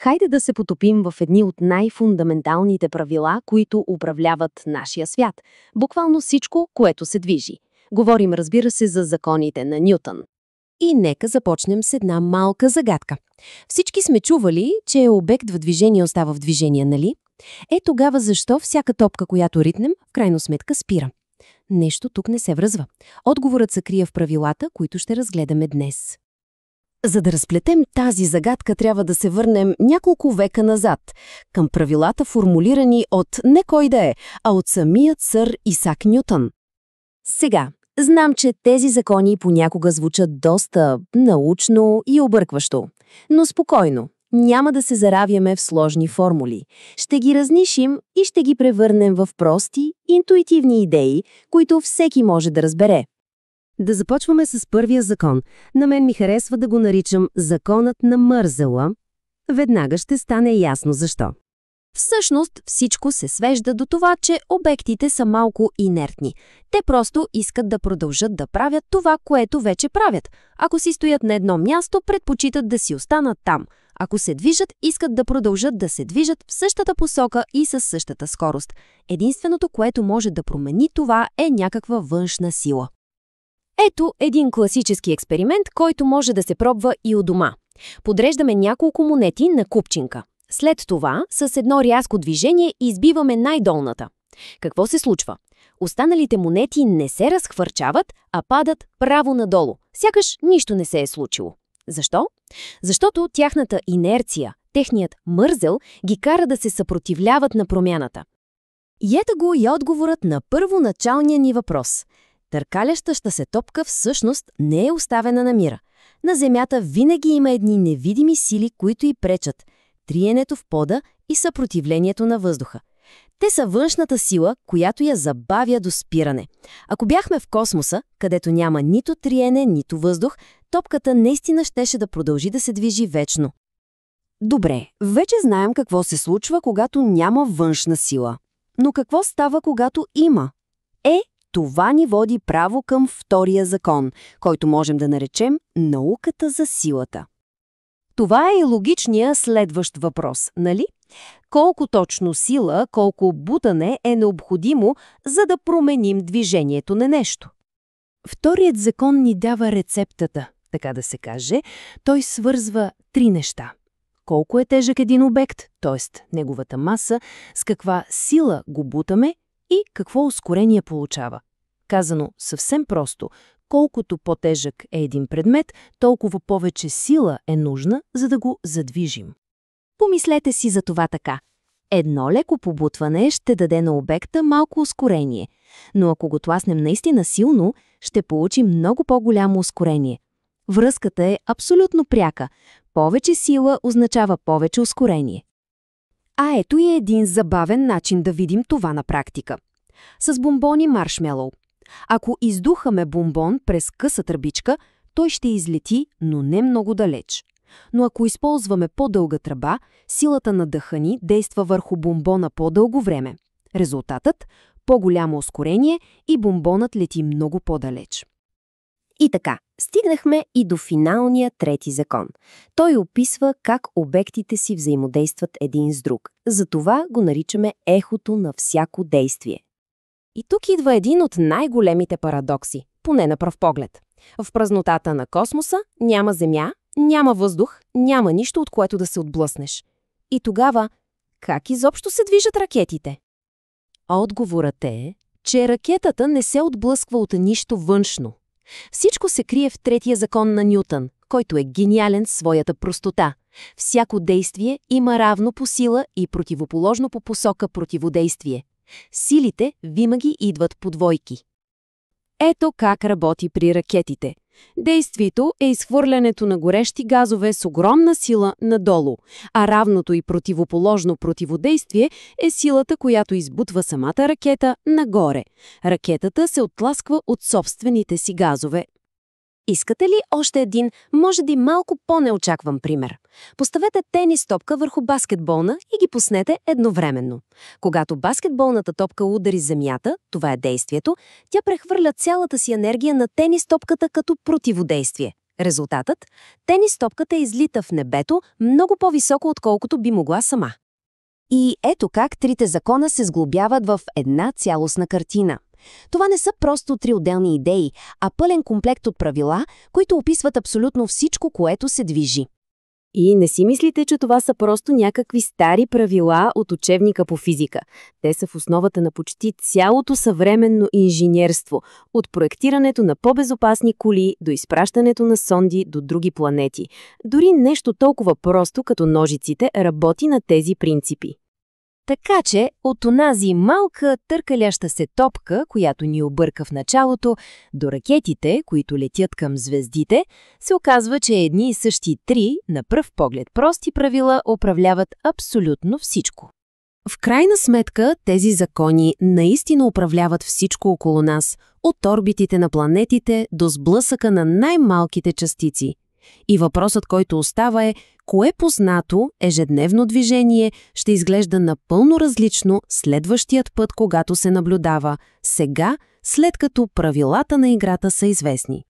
Хайде да се потопим в едни от най-фундаменталните правила, които управляват нашия свят. Буквално всичко, което се движи. Говорим, разбира се, за законите на Нютън. И нека започнем с една малка загадка. Всички сме чували, че обект в движение остава в движение, нали? Тогава защо всяка топка, която ритнем, в крайна сметка спира? Нещо тук не се връзва. Отговорът се крие в правилата, които ще разгледаме днес. За да разплетем тази загадка, трябва да се върнем няколко века назад, към правилата, формулирани от не кой да е, а от самият сър Исак Нютън. Сега, знам, че тези закони понякога звучат доста научно и объркващо, но спокойно, няма да се заравяме в сложни формули. Ще ги разнишим и ще ги превърнем в прости, интуитивни идеи, които всеки може да разбере. Да започваме с първия закон. На мен ми харесва да го наричам законът на Мързела. Веднага ще стане ясно защо. Всъщност всичко се свежда до това, че обектите са малко инертни. Те просто искат да продължат да правят това, което вече правят. Ако си стоят на едно място, предпочитат да си останат там. Ако се движат, искат да продължат да се движат в същата посока и със същата скорост. Единственото, което може да промени това, е някаква външна сила. Ето един класически експеримент, който може да се пробва и у дома. Подреждаме няколко монети на купчинка. След това, с едно рязко движение, избиваме най-долната. Какво се случва? Останалите монети не се разхвърчават, а падат право надолу. Сякаш нищо не се е случило. Защо? Защото тяхната инерция, техният мързел, ги кара да се съпротивляват на промяната. И ето го и отговорът на първоначалния ни въпрос. Търкалящата се топка всъщност не е оставена на мира. На Земята винаги има едни невидими сили, които й пречат – триенето в пода и съпротивлението на въздуха. Те са външната сила, която я забавя до спиране. Ако бяхме в космоса, където няма нито триене, нито въздух, топката наистина щеше да продължи да се движи вечно. Добре, вече знаем какво се случва, когато няма външна сила. Но какво става, когато има? Това ни води право към втория закон, който можем да наречем науката за силата. Това е и логичният следващ въпрос, нали? Колко точно сила, колко бутане е необходимо, за да променим движението на нещо? Вторият закон ни дава рецептата, така да се каже. Той свързва три неща. Колко е тежък един обект, т.е. неговата маса, с каква сила го бутаме и какво ускорение получава. Казано съвсем просто, колкото по-тежък е един предмет, толкова повече сила е нужна, за да го задвижим. Помислете си за това така. Едно леко побутване ще даде на обекта малко ускорение, но ако го тласнем наистина силно, ще получим много по-голямо ускорение. Връзката е абсолютно пряка. Повече сила означава повече ускорение. А ето и един забавен начин да видим това на практика. С бомбони маршмелоу. Ако издухаме бомбон през къса тръбичка, той ще излети, но не много далеч. Но ако използваме по-дълга тръба, силата на дъха ни действа върху бомбона по-дълго време. Резултатът – по-голямо ускорение и бомбонът лети много по-далеч. И така, стигнахме и до финалния трети закон. Той описва как обектите си взаимодействат един с друг. Затова го наричаме ехото на всяко действие. И тук идва един от най-големите парадокси, поне на пръв поглед. В празнотата на космоса няма земя, няма въздух, няма нищо, от което да се отблъснеш. И тогава, как изобщо се движат ракетите? Отговорът е, че ракетата не се отблъсква от нищо външно. Всичко се крие в третия закон на Нютън, който е гениален в своята простота. Всяко действие има равно по сила и противоположно по посока противодействие. Силите винаги идват по двойки. Ето как работи при ракетите. Действието е изхвърлянето на горещи газове с огромна сила надолу, а равното и противоположно противодействие е силата, която избутва самата ракета нагоре. Ракетата се оттласква от собствените си газове. Искате ли още един, може би малко по-неочакван пример? Поставете тенис топка върху баскетболна и ги пуснете едновременно. Когато баскетболната топка удари земята, това е действието, тя прехвърля цялата си енергия на тенис топката като противодействие. Резултатът? Тенис топката излита в небето много по-високо, отколкото би могла сама. И ето как трите закона се сглобяват в една цялостна картина. Това не са просто три отделни идеи, а пълен комплект от правила, които описват абсолютно всичко, което се движи. И не си мислите, че това са просто някакви стари правила от учебника по физика. Те са в основата на почти цялото съвременно инженерство, от проектирането на по-безопасни коли до изпращането на сонди до други планети. Дори нещо толкова просто като ножиците работи на тези принципи. Така че, от онази малка търкаляща се топка, която ни обърка в началото, до ракетите, които летят към звездите, се оказва, че едни и същи три, на пръв поглед прости правила, управляват абсолютно всичко. В крайна сметка, тези закони наистина управляват всичко около нас, от орбитите на планетите до сблъсъка на най-малките частици. И въпросът, който остава е, кое познато ежедневно движение ще изглежда напълно различно следващият път, когато се наблюдава, сега, след като правилата на играта са известни.